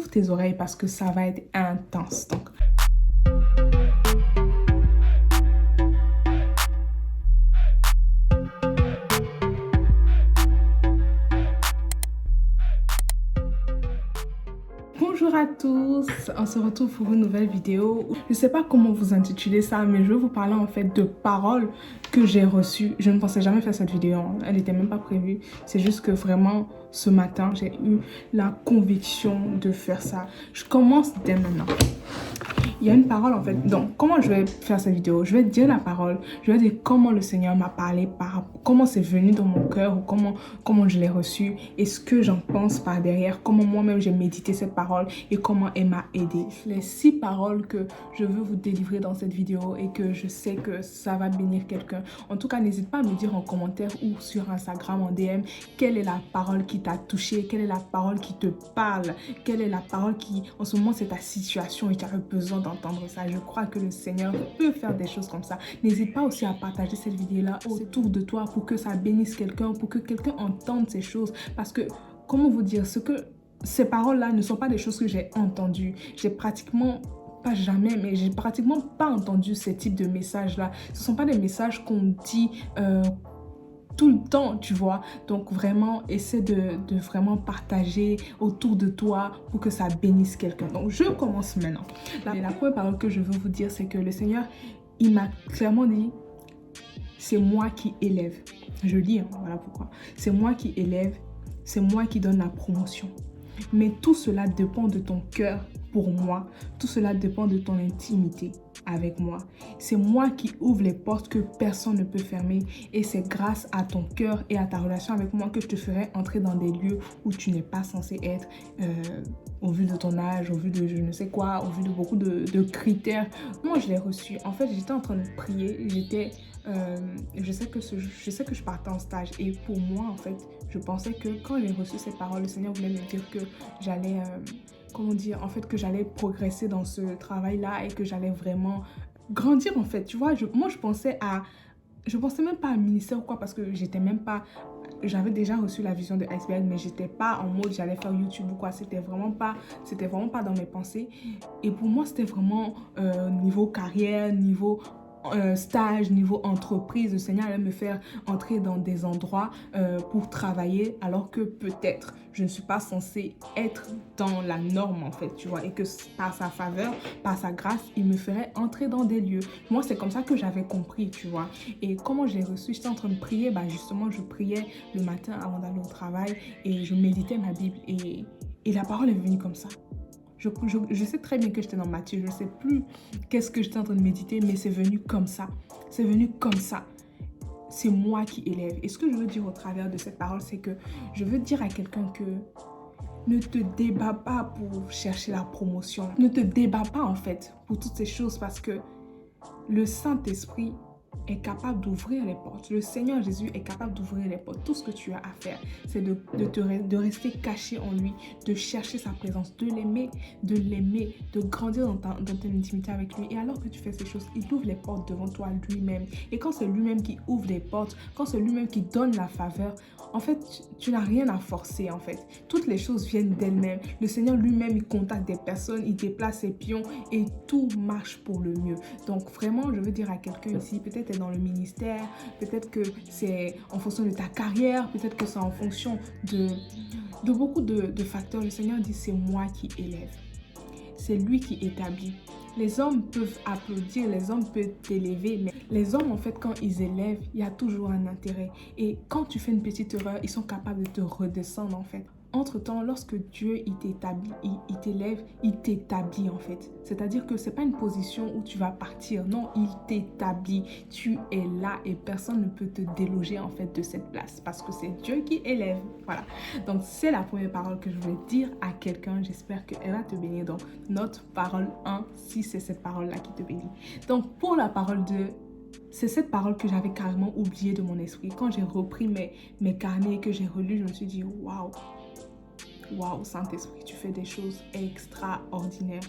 ouvre tes oreilles parce que ça va être intense. Donc, bonjour à tous, on se retrouve pour une nouvelle vidéo. Je ne sais pas comment vous intituler ça, mais je vais vous parler en fait de paroles que j'ai reçues. Je ne pensais jamais faire cette vidéo, elle n'était même pas prévue. C'est juste que vraiment ce matin, j'ai eu la conviction de faire ça. Je commence dès maintenant. Il y a une parole en fait. Donc, comment je vais faire cette vidéo? Je vais dire la parole. Je vais dire comment le Seigneur m'a parlé, comment c'est venu dans mon cœur ou comment je l'ai reçu et ce que j'en pense par derrière, comment moi-même j'ai médité cette parole et comment elle m'a aidé. Les 6 paroles que je veux vous délivrer dans cette vidéo et que je sais que ça va bénir quelqu'un. En tout cas, n'hésite pas à me dire en commentaire ou sur Instagram en DM quelle est la parole qui t'a touché, quelle est la parole qui te parle, quelle est la parole qui, en ce moment, c'est ta situation et tu as besoin d'entendre ça. Je crois que le Seigneur peut faire des choses comme ça. N'hésite pas aussi à partager cette vidéo-là autour de toi pour que ça bénisse quelqu'un, pour que quelqu'un entende ces choses. Parce que, comment vous dire, ces paroles-là ne sont pas des choses que j'ai entendues. J'ai pratiquement pas jamais, mais j'ai pratiquement pas entendu ces types de messages-là. Ce ne sont pas des messages qu'on dit tout le temps, tu vois. Donc vraiment, essaie de vraiment partager autour de toi pour que ça bénisse quelqu'un. Donc je commence maintenant. La première parole que je veux vous dire, c'est que le Seigneur, il m'a clairement dit, c'est moi qui élève. Je lis, hein, voilà pourquoi. C'est moi qui élève, c'est moi qui donne la promotion. Mais tout cela dépend de ton cœur pour moi. Tout cela dépend de ton intimité avec moi. C'est moi qui ouvre les portes que personne ne peut fermer. Et c'est grâce à ton cœur et à ta relation avec moi que je te ferai entrer dans des lieux où tu n'es pas censé être, au vu de ton âge, au vu de je ne sais quoi, au vu de beaucoup de critères. Moi, je l'ai reçu. En fait, j'étais en train de prier. Je sais que je partais en stage. Et pour moi, en fait, je pensais que quand j'ai reçu ces paroles, le Seigneur voulait me dire que j'allais... comment dire, en fait, que j'allais progresser dans ce travail-là et que j'allais vraiment grandir, en fait, tu vois. Moi, je pensais même pas à un ministère ou quoi, parce que j'avais déjà reçu la vision de Iceberg, mais j'étais pas en mode j'allais faire YouTube ou quoi. C'était vraiment pas dans mes pensées. Et pour moi, c'était vraiment niveau carrière, niveau stage, niveau entreprise. Le Seigneur allait me faire entrer dans des endroits pour travailler, alors que peut-être je ne suis pas censée être dans la norme, en fait, tu vois, et que par sa faveur, par sa grâce, il me ferait entrer dans des lieux. Moi, c'est comme ça que j'avais compris, tu vois. Et comment j'ai reçu, j'étais en train de prier, justement, je priais le matin avant d'aller au travail et je méditais ma Bible et la parole est venue comme ça. Je sais très bien que j'étais dans Matthieu, je ne sais plus qu'est-ce que j'étais en train de méditer, mais c'est venu comme ça. C'est venu comme ça. C'est moi qui élève. Et ce que je veux dire au travers de cette parole, c'est que je veux dire à quelqu'un que ne te débats pas pour chercher la promotion. Ne te débats pas en fait pour toutes ces choses parce que le Saint-Esprit est capable d'ouvrir les portes. Le Seigneur Jésus est capable d'ouvrir les portes. Tout ce que tu as à faire, c'est de rester caché en lui, de chercher sa présence, de l'aimer, de grandir dans ton intimité avec lui. Et alors que tu fais ces choses, il ouvre les portes devant toi lui-même. Et quand c'est lui-même qui ouvre les portes, quand c'est lui-même qui donne la faveur, en fait, tu n'as rien à forcer, en fait. Toutes les choses viennent d'elles-mêmes. Le Seigneur lui-même, il contacte des personnes, il déplace ses pions et tout marche pour le mieux. Donc, vraiment, je veux dire à quelqu'un ici, peut-être tu es dans le ministère, peut-être que c'est en fonction de ta carrière, peut-être que c'est en fonction de beaucoup de facteurs. Le Seigneur dit, c'est moi qui élève. C'est lui qui établit. Les hommes peuvent applaudir, les hommes peuvent t'élever, mais les hommes, en fait, quand ils élèvent, il y a toujours un intérêt. Et quand tu fais une petite erreur, ils sont capables de te redescendre, en fait. Entre-temps, lorsque Dieu il t'établit, il t'élève, il t'établit en fait. C'est-à-dire que ce n'est pas une position où tu vas partir. Non, il t'établit. Tu es là et personne ne peut te déloger en fait de cette place parce que c'est Dieu qui élève. Voilà. Donc, c'est la première parole que je voulais dire à quelqu'un. J'espère qu'elle va te bénir. Donc, note parole 1 si c'est cette parole-là qui te bénit. Donc, pour la parole 2, c'est cette parole que j'avais carrément oubliée de mon esprit. Quand j'ai repris mes carnets et que j'ai relu, je me suis dit, waouh! Waouh, Saint-Esprit, tu fais des choses extraordinaires.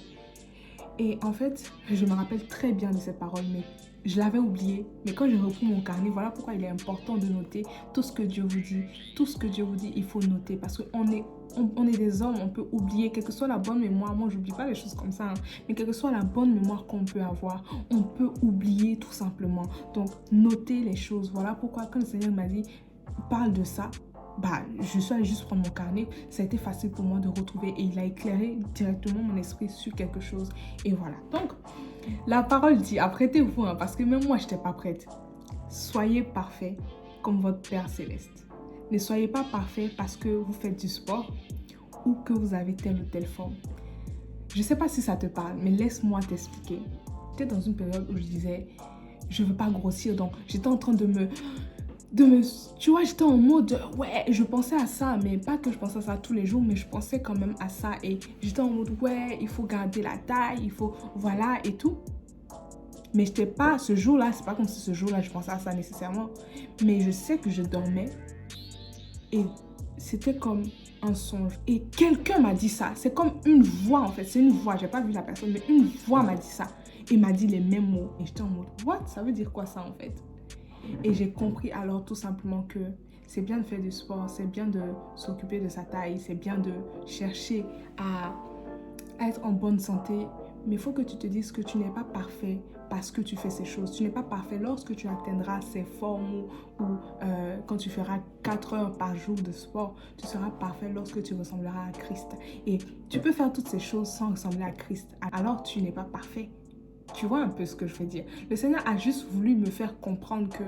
Et en fait, je me rappelle très bien de cette parole, mais je l'avais oubliée. Mais quand j'ai repris mon carnet, voilà pourquoi il est important de noter tout ce que Dieu vous dit. Tout ce que Dieu vous dit, il faut noter parce qu'on est on est des hommes, on peut oublier, quelle que soit la bonne mémoire. Moi, j'oublie pas les choses comme ça, hein, mais quelle que soit la bonne mémoire qu'on peut avoir, on peut oublier tout simplement. Donc, notez les choses. Voilà pourquoi, quand le Seigneur m'a dit, parle de ça, bah, je suis allée juste prendre mon carnet. Ça a été facile pour moi de retrouver et il a éclairé directement mon esprit sur quelque chose. Et voilà. Donc, la parole dit, apprêtez-vous, hein, parce que même moi, je n'étais pas prête. Soyez parfaits comme votre Père Céleste. Ne soyez pas parfaits parce que vous faites du sport ou que vous avez telle ou telle forme. Je ne sais pas si ça te parle, mais laisse-moi t'expliquer. J'étais dans une période où je disais, je ne veux pas grossir. Donc, j'étais en train de me... Tu vois, j'étais en mode, ouais, je pensais à ça, mais pas que je pensais à ça tous les jours, mais je pensais quand même à ça. Et j'étais en mode, ouais, il faut garder la taille, il faut... Voilà, et tout. Mais j'étais pas, ce jour-là, c'est pas comme si ce jour-là, je pensais à ça nécessairement. Mais je sais que je dormais et c'était comme un songe. Et quelqu'un m'a dit ça. C'est comme une voix, en fait. C'est une voix. J'ai pas vu la personne, mais une voix m'a dit ça. Et m'a dit les mêmes mots. Et j'étais en mode, what? Ça veut dire quoi ça, en fait? Et j'ai compris alors tout simplement que c'est bien de faire du sport, c'est bien de s'occuper de sa taille, c'est bien de chercher à être en bonne santé. Mais il faut que tu te dises que tu n'es pas parfait parce que tu fais ces choses. Tu n'es pas parfait lorsque tu atteindras ces formes ou quand tu feras 4 heures par jour de sport. Tu seras parfait lorsque tu ressembleras à Christ. Et tu peux faire toutes ces choses sans ressembler à Christ. Alors tu n'es pas parfait. Tu vois un peu ce que je veux dire. Le Seigneur a juste voulu me faire comprendre que,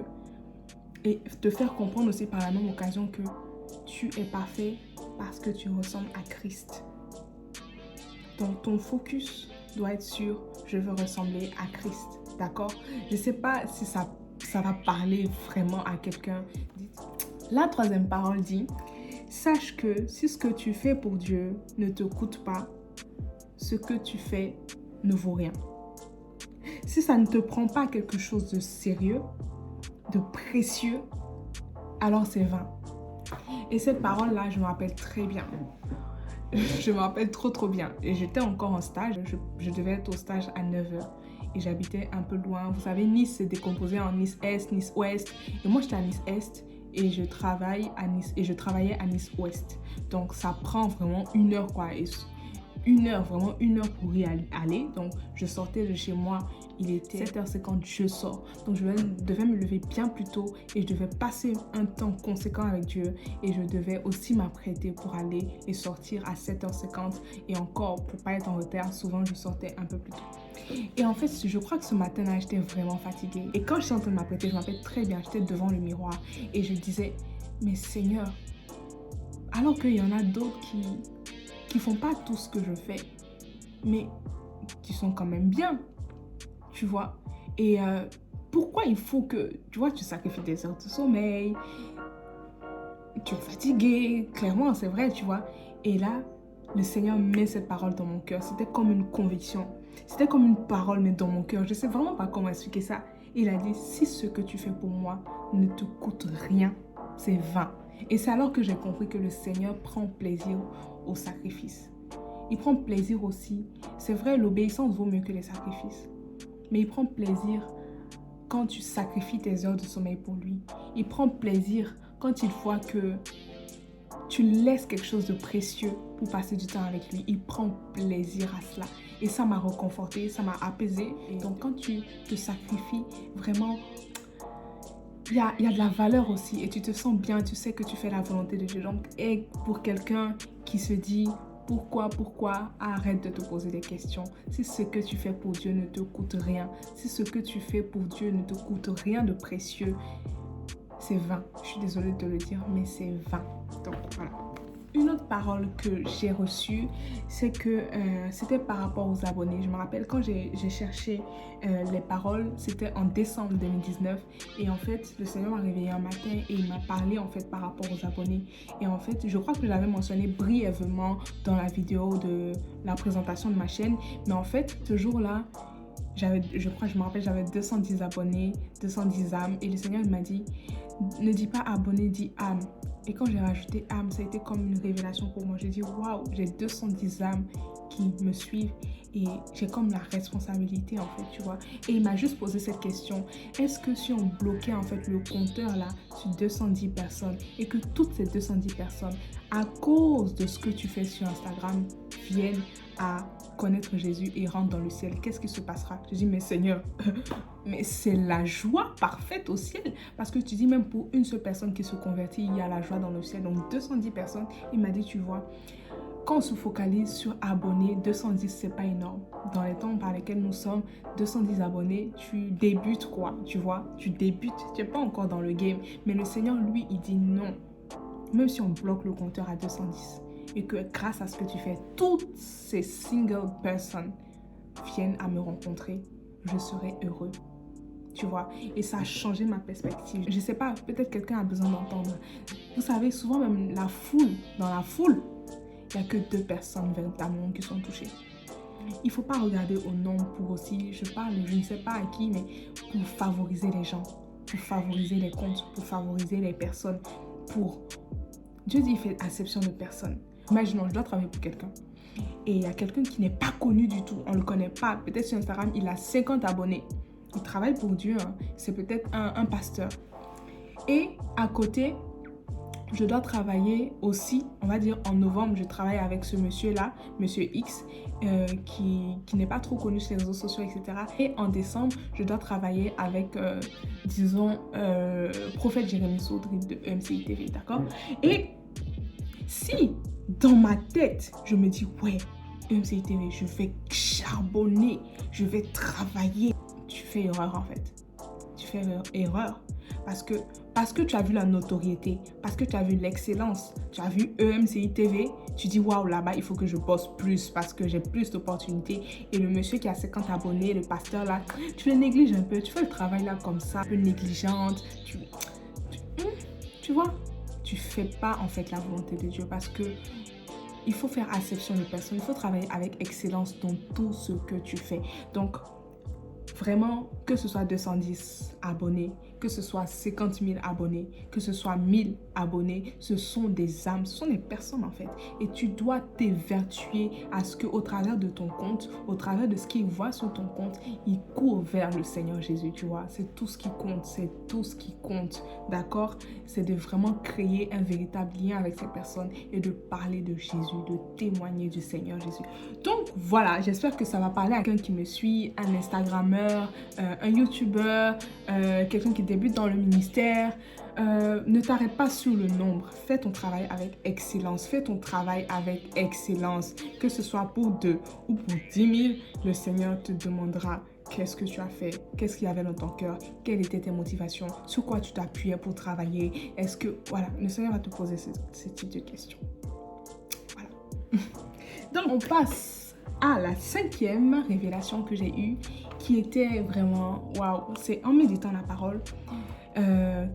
et te faire comprendre aussi par la même occasion que tu es parfait parce que tu ressembles à Christ. Donc ton focus doit être sur je veux ressembler à Christ. D'accord? Je ne sais pas si ça va parler vraiment à quelqu'un. La troisième parole dit, sache que si ce que tu fais pour Dieu ne te coûte pas, ce que tu fais ne vaut rien. Si ça ne te prend pas quelque chose de sérieux, de précieux, alors c'est vain. Et cette parole-là, je me rappelle très bien. Je me rappelle trop bien. Et j'étais encore en stage. Je devais être au stage à 9h. Et j'habitais un peu loin. Vous savez, Nice, c'est décomposé en Nice Est, Nice Ouest. Et moi, j'étais à Nice Est. Et je travaillais à Nice Ouest. Donc, ça prend vraiment 1 heure, quoi. Et vraiment 1 heure pour y aller. Donc, je sortais de chez moi. Il était 7h50, je sors. Donc, je devais me lever bien plus tôt et je devais passer un temps conséquent avec Dieu. Et je devais aussi m'apprêter pour aller et sortir à 7h50. Et encore, pour pas être en retard, souvent, je sortais un peu plus tôt. Et en fait, je crois que ce matin-là, j'étais vraiment fatiguée. Et quand j'étais en train de m'apprêter, je m'appelle très bien. J'étais devant le miroir et je disais, mais Seigneur, alors qu'il y en a d'autres qui font pas tout ce que je fais, mais qui sont quand même bien. Tu vois, et pourquoi il faut que, tu vois, tu sacrifies des heures de sommeil, tu es fatigué, clairement, c'est vrai, tu vois. Et là, le Seigneur met cette parole dans mon cœur. C'était comme une conviction. C'était comme une parole, mais dans mon cœur. Je sais vraiment pas comment expliquer ça. Il a dit, si ce que tu fais pour moi ne te coûte rien, c'est vain. Et c'est alors que j'ai compris que le Seigneur prend plaisir au sacrifice. Il prend plaisir aussi. C'est vrai, l'obéissance vaut mieux que les sacrifices. Mais il prend plaisir quand tu sacrifies tes heures de sommeil pour lui. Il prend plaisir quand il voit que tu laisses quelque chose de précieux pour passer du temps avec lui. Il prend plaisir à cela. Et ça m'a réconfortée, ça m'a apaisée. Et donc quand tu te sacrifies, vraiment, il y a de la valeur aussi. Et tu te sens bien, tu sais que tu fais la volonté de Dieu. Donc, et pour quelqu'un qui se dit... Pourquoi? Arrête de te poser des questions. Si ce que tu fais pour Dieu ne te coûte rien, si ce que tu fais pour Dieu ne te coûte rien de précieux, c'est vain. Je suis désolée de le dire, mais c'est vain. Donc, voilà. Une autre parole que j'ai reçue, c'est que c'était par rapport aux abonnés. Je me rappelle quand j'ai cherché les paroles, c'était en décembre 2019. Et en fait, le Seigneur m'a réveillé un matin et il m'a parlé en fait par rapport aux abonnés. Et en fait, je crois que je l'avais mentionné brièvement dans la vidéo de la présentation de ma chaîne. Mais en fait, ce jour-là, je me rappelle, j'avais 210 abonnés, 210 âmes. Et le Seigneur m'a dit, ne dis pas abonné, dis âme. Et quand j'ai rajouté âme, ça a été comme une révélation pour moi. J'ai dit, waouh, j'ai 210 âmes qui me suivent et j'ai comme la responsabilité en fait, tu vois. Et il m'a juste posé cette question. Est-ce que si on bloquait en fait le compteur là sur 210 personnes et que toutes ces 210 personnes, à cause de ce que tu fais sur Instagram, viennent à connaître Jésus et rentrent dans le ciel, qu'est-ce qui se passera? Je dis, mais Seigneur, mais c'est la joie parfaite au ciel. Parce que tu dis, même pour une seule personne qui se convertit, il y a la joie dans le ciel. Donc 210 personnes, il m'a dit, tu vois, quand on se focalise sur abonnés, 210, c'est pas énorme. Dans les temps par lesquels nous sommes, 210 abonnés, tu débutes quoi, tu vois, tu débutes, tu n'es pas encore dans le game. Mais le Seigneur, lui, il dit non. Même si on bloque le compteur à 210 et que grâce à ce que tu fais, toutes ces single personnes viennent à me rencontrer, je serai heureux. Tu vois, et ça a changé ma perspective. Je sais pas, peut-être quelqu'un a besoin d'entendre. Vous savez, souvent même dans la foule, il n'y a que 2 personnes véritablement qui sont touchées. Il ne faut pas regarder au nombre pour aussi, je parle, je ne sais pas à qui, mais pour favoriser les gens, pour favoriser les comptes, pour favoriser les personnes, Dieu dit, il fait acception de personnes. Imaginons, je dois travailler pour quelqu'un. Et il y a quelqu'un qui n'est pas connu du tout, on ne le connaît pas. Peut-être sur Instagram, il a 50 abonnés. Il travaille pour Dieu, hein. C'est peut-être un pasteur. Et à côté, je dois travailler aussi, on va dire en novembre, je travaille avec ce monsieur-là, monsieur X, qui n'est pas trop connu sur les réseaux sociaux, etc. Et en décembre, je dois travailler avec, disons, Prophète Jérémie Saudry de MCI TV, d'accord? Et si, dans ma tête, je me dis, ouais, MCI TV, je vais charbonner, je vais travailler, tu fais erreur en fait. Tu fais erreur. Parce que tu as vu la notoriété, parce que tu as vu l'excellence, tu as vu EMCI TV, tu dis waouh, là-bas, il faut que je bosse plus parce que j'ai plus d'opportunités. Et le monsieur qui a 50 abonnés, le pasteur là, tu le négliges un peu, tu fais le travail là comme ça, un peu négligente. Tu vois, tu fais pas en fait la volonté de Dieu parce que il faut faire acception de personnes, il faut travailler avec excellence dans tout ce que tu fais. Donc, vraiment, que ce soit 210 abonnés, que ce soit 50 000 abonnés, que ce soit 1000 abonnés, ce sont des âmes, ce sont des personnes en fait. Et tu dois t'évertuer à ce qu'au travers de ton compte, au travers de ce qu'ils voient sur ton compte, ils courent vers le Seigneur Jésus, tu vois. C'est tout ce qui compte, c'est tout ce qui compte, d'accord? C'est de vraiment créer un véritable lien avec ces personnes et de parler de Jésus, de témoigner du Seigneur Jésus. Donc voilà, j'espère que ça va parler à quelqu'un qui me suit, un Instagrammeur, un YouTuber, quelqu'un qui débute dans le ministère. Ne t'arrête pas sur le nombre. Fais ton travail avec excellence. Fais ton travail avec excellence. Que ce soit pour 2 ou pour 10 000, le Seigneur te demandera qu'est-ce que tu as fait, qu'est-ce qu'il y avait dans ton cœur, quelles étaient tes motivations, sur quoi tu t'appuyais pour travailler. Est-ce que, voilà, le Seigneur va te poser ce type de questions. Voilà. Donc, on passe à la 5e révélation que j'ai eue, qui était vraiment, waouh, c'est en méditant la parole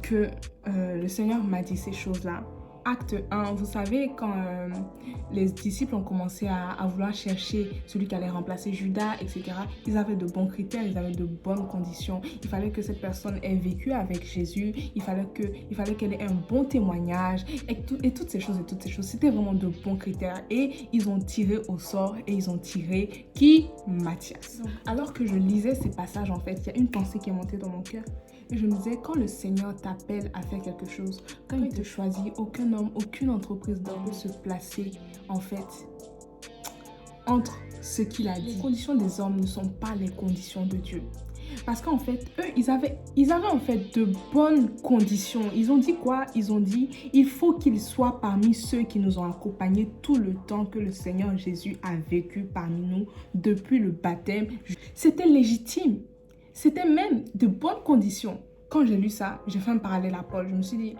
que le Seigneur m'a dit ces choses-là. Acte 1, vous savez, quand les disciples ont commencé à vouloir chercher celui qui allait remplacer Judas, etc., ils avaient de bons critères, ils avaient de bonnes conditions. Il fallait que cette personne ait vécu avec Jésus, il fallait qu'elle ait un bon témoignage, et toutes ces choses, c'était vraiment de bons critères. Et ils ont tiré au sort, et ils ont tiré qui? Matthias. Alors que je lisais ces passages, en fait, il y a une pensée qui est montée dans mon cœur. Et je me disais, quand le Seigneur t'appelle à faire quelque chose, quand il te choisit, aucun homme, aucune entreprise ne peut se placer, en fait, entre ce qu'il a dit. Les conditions des hommes ne sont pas les conditions de Dieu. Parce qu'en fait, eux, ils avaient en fait de bonnes conditions. Ils ont dit quoi? Ils ont dit, il faut qu'il soit parmi ceux qui nous ont accompagnés tout le temps que le Seigneur Jésus a vécu parmi nous depuis le baptême. C'était légitime. C'était même de bonnes conditions. Quand j'ai lu ça, j'ai fait un parallèle à Paul. Je me suis dit,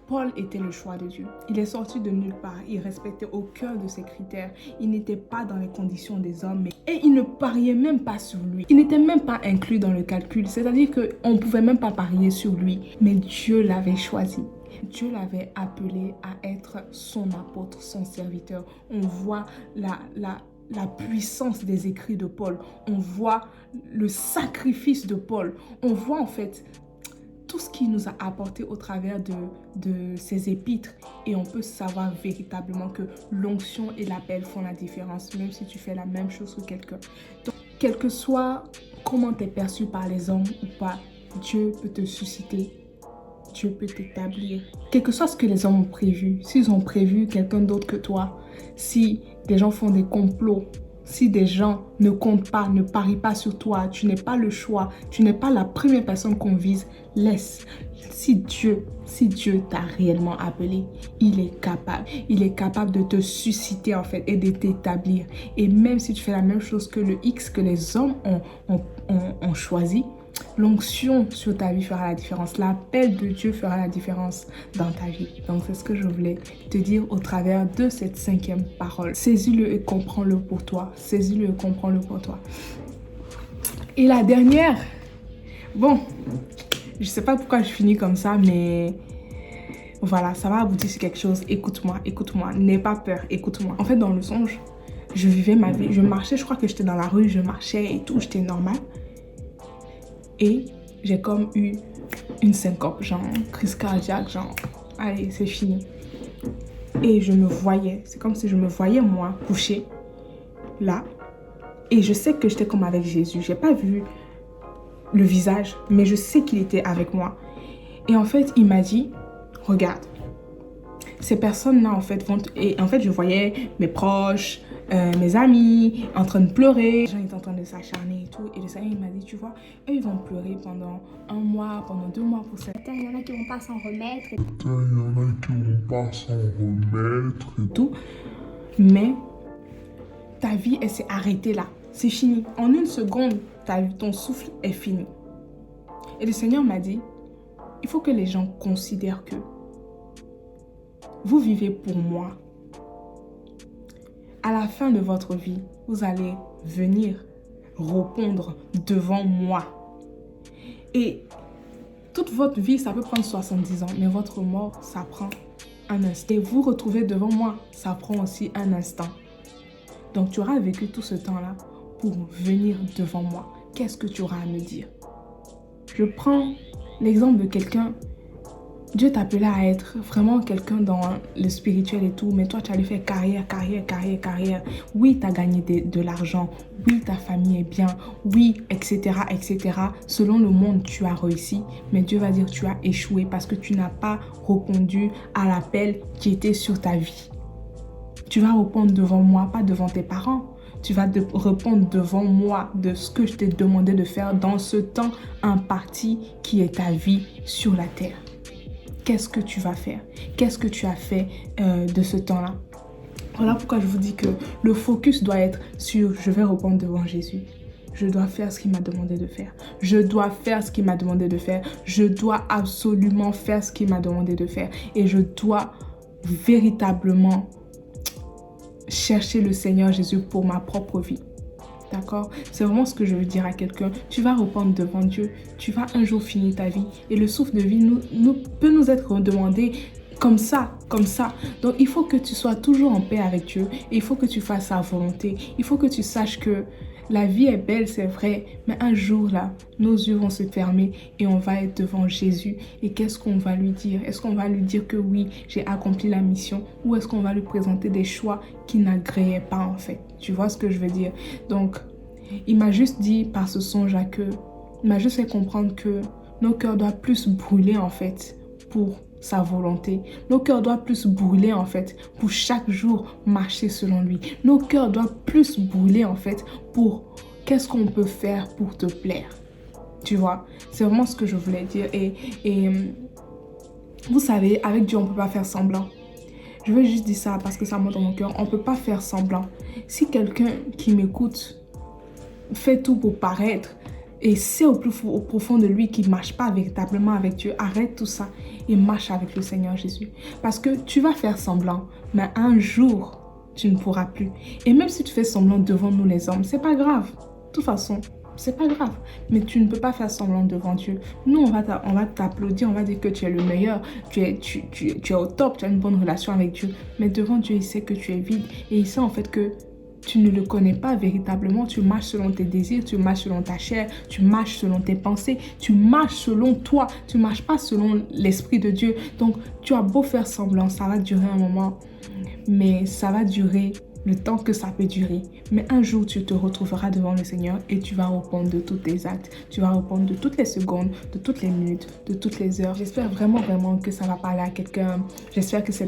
Paul était le choix de Dieu. Il est sorti de nulle part. Il respectait aucun de ses critères. Il n'était pas dans les conditions des hommes. Et il ne pariait même pas sur lui. Il n'était même pas inclus dans le calcul. C'est-à-dire qu'on ne pouvait même pas parier sur lui. Mais Dieu l'avait choisi. Dieu l'avait appelé à être son apôtre, son serviteur. On voit la puissance des écrits de Paul, on voit le sacrifice de Paul, on voit en fait tout ce qu'il nous a apporté au travers de ses épîtres. Et on peut savoir véritablement que l'onction et l'appel font la différence, même si tu fais la même chose que quelqu'un. Donc, quel que soit comment tu es perçu par les hommes ou pas, Dieu peut te susciter, Dieu peut t'établir. Quel que soit ce que les hommes ont prévu, s'ils ont prévu quelqu'un d'autre que toi, si des gens font des complots, si des gens ne comptent pas, ne parient pas sur toi, tu n'es pas le choix, tu n'es pas la première personne qu'on vise, laisse. Si Dieu t'a réellement appelé, il est capable de te susciter en fait et de t'établir. Et même si tu fais la même chose que le X que les hommes ont choisi, l'onction sur ta vie fera la différence. L'appel de Dieu fera la différence dans ta vie. Donc, c'est ce que je voulais te dire au travers de cette 5e parole. Saisis-le et comprends-le pour toi. Saisis-le et comprends-le pour toi. Et la dernière, bon, je sais pas pourquoi je finis comme ça, mais voilà, ça va aboutir sur quelque chose. Écoute-moi, n'aie pas peur, écoute-moi. En fait, dans le songe, je vivais ma vie. Je marchais, je crois que j'étais dans la rue, je marchais et tout, j'étais normale. Et j'ai comme eu une syncope, genre crise cardiaque, genre allez, c'est fini. Et je me voyais, c'est comme si je me voyais moi couchée là. Et je sais que j'étais comme avec Jésus. J'ai pas vu le visage, mais je sais qu'il était avec moi. Et en fait, il m'a dit, regarde, ces personnes-là en fait vont... Et en fait, je voyais mes proches, mes amis en train de pleurer. Les gens étaient en train de s'acharner et tout. Et le Seigneur, il m'a dit, tu vois, eux, ils vont pleurer pendant 1 mois, pendant 2 mois pour ça. Il y en a qui vont pas s'en remettre. Et tout. Mais ta vie, elle s'est arrêtée là. C'est fini. En 1 seconde, ton souffle est fini. Et le Seigneur m'a dit, il faut que les gens considèrent que vous vivez pour moi. À la fin de votre vie, vous allez venir répondre devant moi. Et toute votre vie, ça peut prendre 70 ans, mais votre mort, ça prend un instant. Et vous retrouver devant moi, ça prend aussi un instant. Donc tu auras vécu tout ce temps-là pour venir devant moi. Qu'est-ce que tu auras à me dire? Je prends l'exemple de quelqu'un. Dieu t'appelait à être vraiment quelqu'un dans le spirituel et tout, mais toi, tu allais faire carrière. Oui, tu as gagné de l'argent. Oui, ta famille est bien. Oui, etc. Selon le monde, tu as réussi, mais Dieu va dire que tu as échoué parce que tu n'as pas répondu à l'appel qui était sur ta vie. Tu vas répondre devant moi, pas devant tes parents. Tu vas répondre devant moi de ce que je t'ai demandé de faire dans ce temps imparti qui est ta vie sur la terre. Qu'est-ce que tu vas faire? Qu'est-ce que tu as fait de ce temps-là? Voilà pourquoi je vous dis que le focus doit être sur je vais répondre devant Jésus. Je dois faire ce qu'il m'a demandé de faire. Je dois faire ce qu'il m'a demandé de faire. Je dois absolument faire ce qu'il m'a demandé de faire. Et je dois véritablement chercher le Seigneur Jésus pour ma propre vie. D'accord? C'est vraiment ce que je veux dire à quelqu'un. Tu vas répondre devant Dieu. Tu vas un jour finir ta vie. Et le souffle de vie peut nous être demandé comme ça. Donc, il faut que tu sois toujours en paix avec Dieu. Et il faut que tu fasses sa volonté. Il faut que tu saches que la vie est belle, c'est vrai. Mais un jour, là, nos yeux vont se fermer et on va être devant Jésus. Et qu'est-ce qu'on va lui dire? Est-ce qu'on va lui dire que oui, j'ai accompli la mission? Ou est-ce qu'on va lui présenter des choix qui n'agréaient pas, en fait? Tu vois ce que je veux dire? Donc, il m'a juste dit par ce songe il m'a juste fait comprendre que nos cœurs doivent plus brûler, en fait, pour sa volonté. Nos cœurs doivent plus brûler en fait pour chaque jour marcher selon lui. Nos cœurs doivent plus brûler en fait pour qu'est-ce qu'on peut faire pour te plaire. Tu vois, c'est vraiment ce que je voulais dire. Et vous savez, avec Dieu, on ne peut pas faire semblant. Je veux juste dire ça parce que ça monte dans mon cœur. On ne peut pas faire semblant. Si quelqu'un qui m'écoute fait tout pour paraître, et c'est au profond de lui qui ne marche pas véritablement avec Dieu, arrête tout ça et marche avec le Seigneur Jésus. Parce que tu vas faire semblant, mais un jour, tu ne pourras plus. Et même si tu fais semblant devant nous les hommes, c'est pas grave. De toute façon, c'est pas grave. Mais tu ne peux pas faire semblant devant Dieu. Nous, on va t'applaudir, on va dire que tu es le meilleur, tu es au top, tu as une bonne relation avec Dieu. Mais devant Dieu, il sait que tu es vide. Et il sait en fait que tu ne le connais pas véritablement. Tu marches selon tes désirs, tu marches selon ta chair, tu marches selon tes pensées, tu marches selon toi, tu marches pas selon l'Esprit de Dieu. Donc, tu as beau faire semblant, ça va durer un moment, mais ça va durer le temps que ça peut durer. Mais un jour, tu te retrouveras devant le Seigneur et tu vas répondre de tous tes actes. Tu vas répondre de toutes les secondes, de toutes les minutes, de toutes les heures. J'espère vraiment, vraiment que ça va parler à quelqu'un. J'espère que ces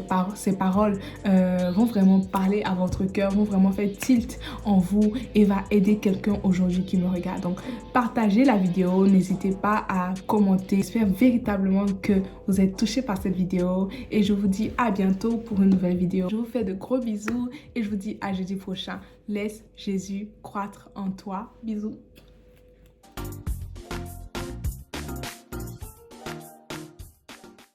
paroles vont vraiment parler à votre cœur, vont vraiment faire tilt en vous et va aider quelqu'un aujourd'hui qui me regarde. Donc, partagez la vidéo. N'hésitez pas à commenter. J'espère véritablement que vous êtes touchés par cette vidéo et je vous dis à bientôt pour une nouvelle vidéo. Je vous fais de gros bisous et je vous dis à jeudi prochain. Laisse Jésus croître en toi. Bisous.